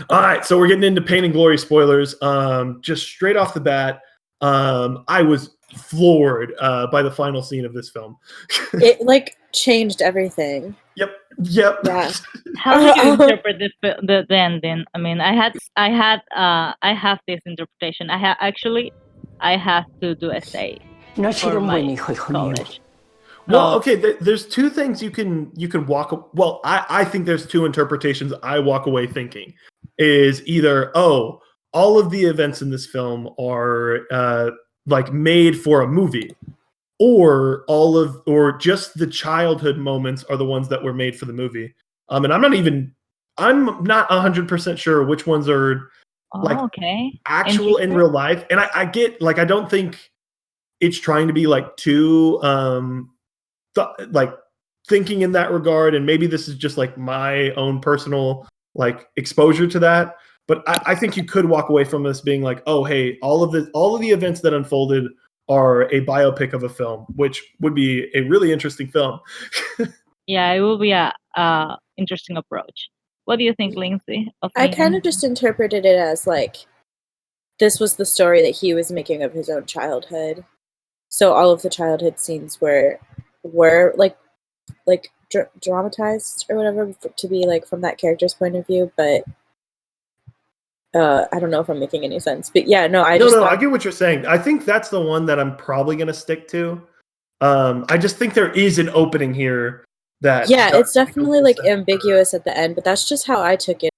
All right, so we're getting into Pain and Glory spoilers. Just straight off the bat, I was floored by the final scene of this film. It like changed everything. Yep. Yeah. How did you interpret the ending? I mean, I have this interpretation. I have to do essay for my college. Well, okay, there's two things you can walk. Well, I think there's two interpretations I walk away thinking. Is either, all of the events in this film are like made for a movie, or just the childhood moments are the ones that were made for the movie. And I'm not 100% sure which ones are actual in real life. And I get, like, I don't think it's trying to be like too like thinking in that regard, and maybe this is just like my own personal like exposure to that. But I think you could walk away from this being like, oh, hey, all of the events that unfolded are a biopic of a film, which would be a really interesting film. Yeah, it will be a interesting approach. What do you think, Lindsay? I kind of just interpreted it as like this was the story that he was making of his own childhood. So all of the childhood scenes were like dramatized or whatever to be like from that character's point of view, but I don't know if I'm making any sense. But yeah, no, I get what you're saying. I think that's the one that I'm probably going to stick to. I just think there is an opening here that it's definitely like ambiguous at the end, but that's just how I took it.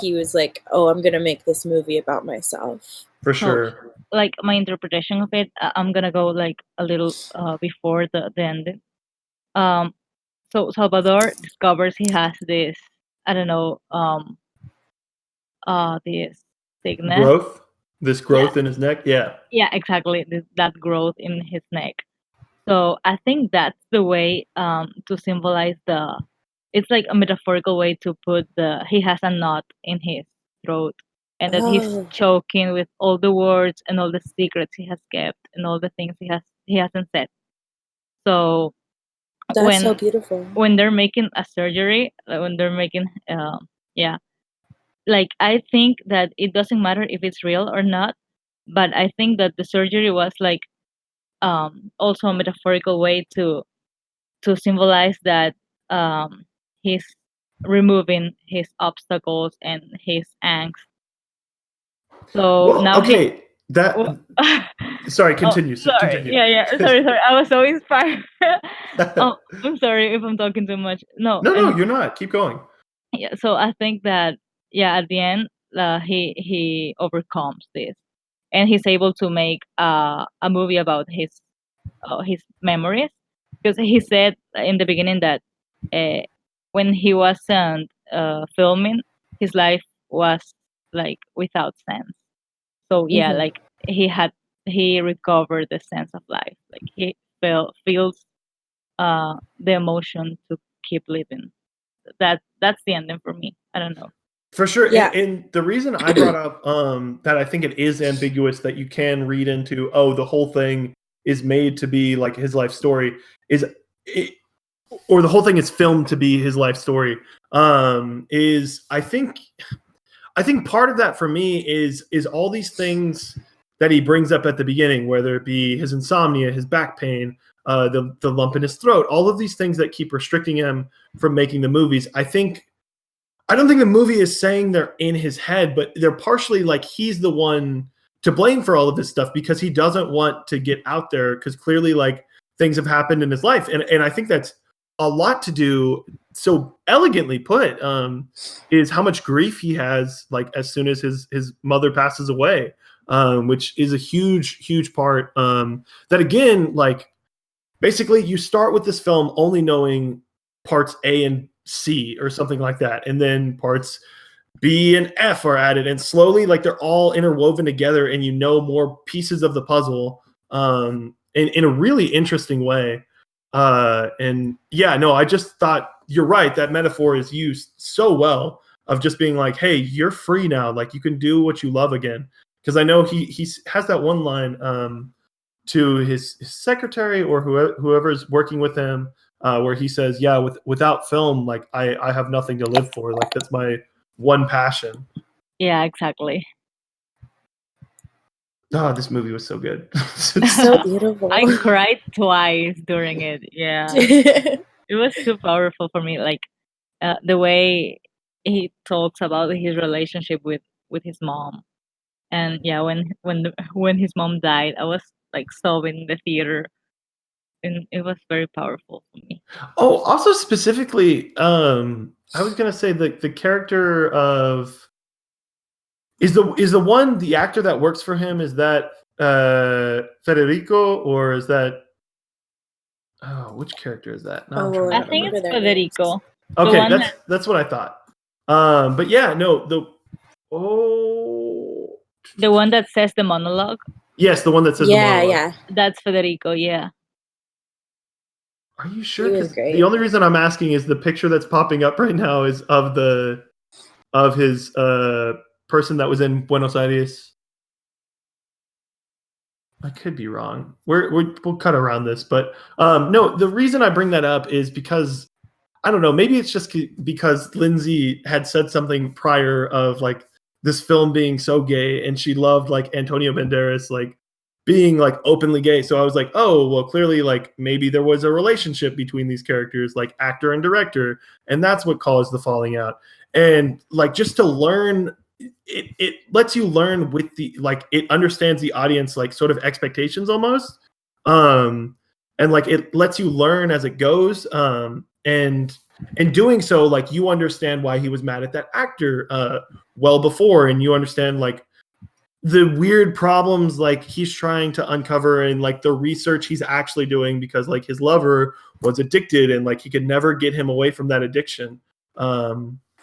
He was like, "Oh, I'm going to make this movie about myself." For sure. Like my interpretation of it, I'm gonna go like a little before the ending. So Salvador discovers he has this, I don't know, this sickness. This growth in his neck. Yeah, exactly, that growth in his neck. So I think that's the way to symbolize it's like a metaphorical way to put he has a knot in his throat, and that he's choking with all the words and all the secrets he has kept and all the things he hasn't said. So that's so beautiful. When they're making a surgery, when they're making like, I think that it doesn't matter if it's real or not, but I think that the surgery was like also a metaphorical way to symbolize that he's removing his obstacles and his angst. So now sorry, continue. Continue. Yeah. Sorry. I was so inspired. I'm sorry if I'm talking too much. No, you're not. Keep going. Yeah. So I think that at the end, he overcomes this, and he's able to make a movie about his memories, because he said in the beginning that when he wasn't filming, his life was like without sense. So like he recovered the sense of life. Like he feels the emotion to keep living. That's the ending for me. I don't know. For sure. Yeah. And the reason I brought up that I think it is ambiguous, that you can read into, the whole thing is made to be like his life story, or the whole thing is filmed to be his life story, is I think part of that for me is all these things that he brings up at the beginning, whether it be his insomnia, his back pain, the lump in his throat, all of these things that keep restricting him from making the movies. I don't think the movie is saying they're in his head, but they're partially like he's the one to blame for all of this stuff, because he doesn't want to get out there, because clearly like things have happened in his life. And I think that's a lot to do, so elegantly put, is how much grief he has, like as soon as his mother passes away, which is a huge part, that again, like basically you start with this film only knowing parts A and C or something like that, and then parts B and F are added, and slowly like they're all interwoven together, and you know more pieces of the puzzle in a really interesting way. And yeah, no, I just thought you're right, that metaphor is used so well, of just being like, hey, you're free now, like you can do what you love again. Because I know he has that one line to his secretary or whoever's working with him, where he says, without film, like I have nothing to live for, like that's my one passion. Yeah, exactly. Oh, this movie was so good. So beautiful. I cried twice during it. Yeah, it was too powerful for me. Like the way he talks about his relationship with his mom, and yeah, when his mom died, I was like sobbing in the theater, and it was very powerful for me. Oh, also specifically, I was gonna say the character of is the actor that works for him, is that Federico, or is that which character is that? Now I'm trying to I I think remember. it's remember their names. Federico. Okay, one that's what I thought. But yeah, no, the one that says the monologue, yes, the one that says the Yeah, monologue. yeah. that's Federico. Yeah. Are you sure? He was Because great. the only reason I'm asking is the picture that's popping up right now is of his person that was in Buenos Aires. I could be wrong. We'll cut around this, but no. The reason I bring that up is because I don't know. Maybe it's just because Lindsay had said something prior of like this film being so gay, and she loved like Antonio Banderas like being like openly gay. So I was like, oh well, clearly like maybe there was a relationship between these characters, like actor and director, and that's what caused the falling out. And like just to learn, it lets you learn with the like it understands the audience like sort of expectations almost. And like it lets you learn as it goes. And in doing so, like you understand why he was mad at that actor well before, and you understand like the weird problems like he's trying to uncover, and like the research he's actually doing because like his lover was addicted, and like he could never get him away from that addiction.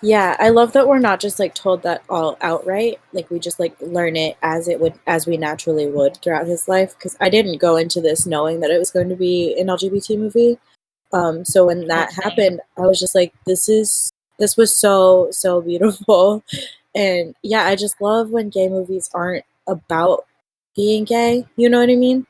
Yeah, I love that we're not just like told that all outright. Like we just like learn it as we naturally would throughout his life. Because I didn't go into this knowing that it was going to be an LGBT movie. So when that happened, I was just like, this was so beautiful. And yeah, I just love when gay movies aren't about being gay. You know what I mean?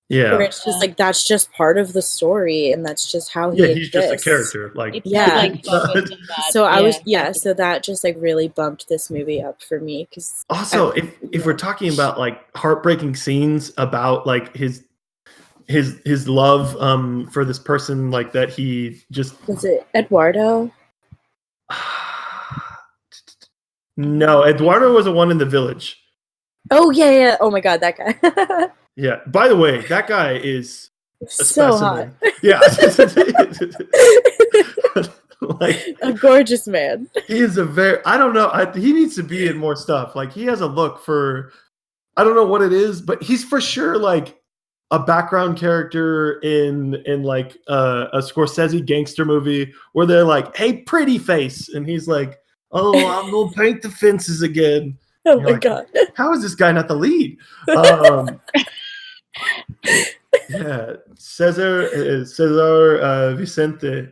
Yeah. Where it's just like that's just part of the story, and that's just how he he's just a exists. character. Like It's Yeah. not like focused on that. So I was exactly. so that just like really bumped this movie up for me because also if we're talking about like heartbreaking scenes about like his love for this person like that he just was it Eduardo? No, Eduardo was the one in the village. Oh yeah. Oh my god, that guy. Yeah. By the way, that guy is a so specimen. hot. Yeah. Like a gorgeous man. he is a very I don't know. He needs to be in more stuff. Like he has a look for I don't know what it is, but he's for sure like a background character in like a Scorsese gangster movie where they're like, "Hey, pretty face," and he's like, "Oh, I'm gonna paint the fences again." Oh You're my like, god. how is this guy not the lead? Yeah, Cesar Vicente.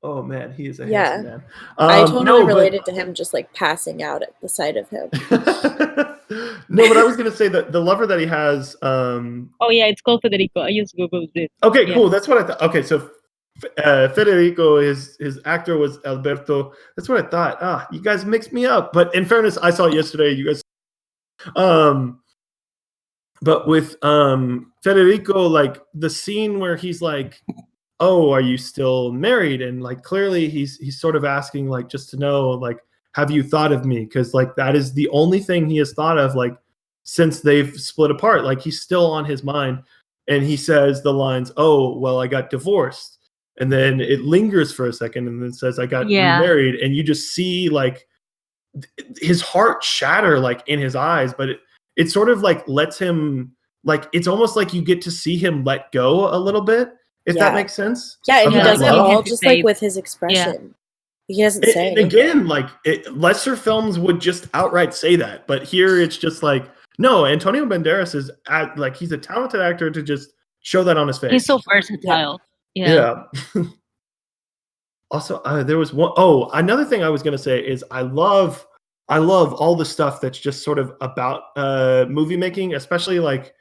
Oh man, he is a handsome man. I totally related to him just like passing out at the sight of him. No, but I was gonna say that the lover that he has. Oh yeah, it's called Federico. I just googled it. Okay, cool. That's what I thought. Okay, so Federico, his actor was Alberto. That's what I thought. You guys mixed me up. But in fairness, I saw it yesterday. You guys, but with Federico, like the scene where he's like, "Oh, are you still married?" And like clearly, he's sort of asking like just to know like, have you thought of me? Because like that is the only thing he has thought of like since they've split apart. Like he's still on his mind. And he says the lines, "Oh, well, I got divorced." And then it lingers for a second and then says, "I got remarried." And you just see like his heart shatter like in his eyes, but it sort of like lets him like it's almost like you get to see him let go a little bit, if that makes sense. Yeah, and he does it all hesitate. just like with his expression. He doesn't say And again, like lesser films would just outright say that, but here it's just like no, Antonio Banderas is like he's a talented actor to just show that on his face. He's so versatile. Yeah. Also, there was one. Oh, another thing I was gonna say is I love all the stuff that's just sort of about movie making, especially like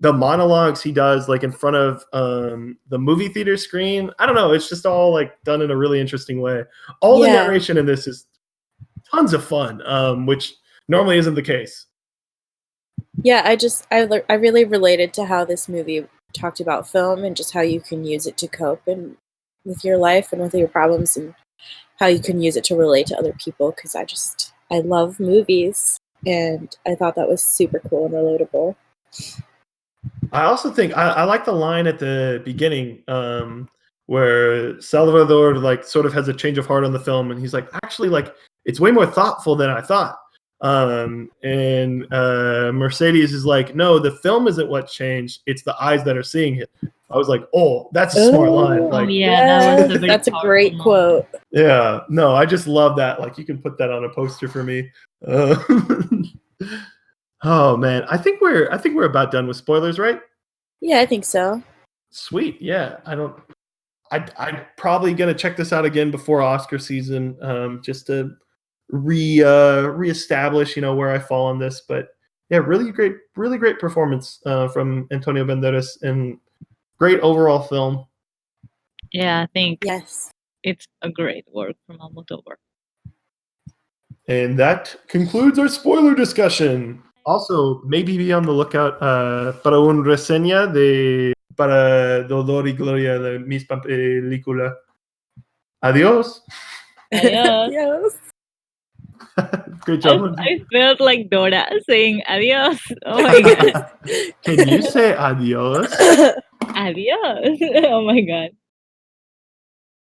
the monologues he does like in front of the movie theater screen. I don't know, it's just all like done in a really interesting way. All the narration in this is tons of fun, which normally isn't the case. Yeah, I really related to how this movie talked about film and just how you can use it to cope and with your life and with your problems, and how you can use it to relate to other people, because I love movies, and I thought that was super cool and relatable. I also think I like the line at the beginning where Salvador like sort of has a change of heart on the film, and he's like, actually, like it's way more thoughtful than I thought. And Mercedes is like, no, the film isn't what changed; it's the eyes that are seeing it. I was like, oh, that's a smart line. Like, That's a great quote. Yeah, no, I just love that. Like, you can put that on a poster for me. Oh man, I think we're about done with spoilers, right? Yeah, I think so. Sweet. Yeah, I'm probably gonna check this out again before Oscar season, just to reestablish, where I fall on this. But yeah, really great performance from Antonio Banderas, and great overall film. Yeah, I think Yes, it's a great work from Almodovar. And that concludes our spoiler discussion. Also, maybe be on the lookout para un reseña para Dolor y Gloria de mis película. Adiós. Adiós. Great job. I felt like Dora saying adios. Oh my god. Can you say adios? Adios. Oh my god.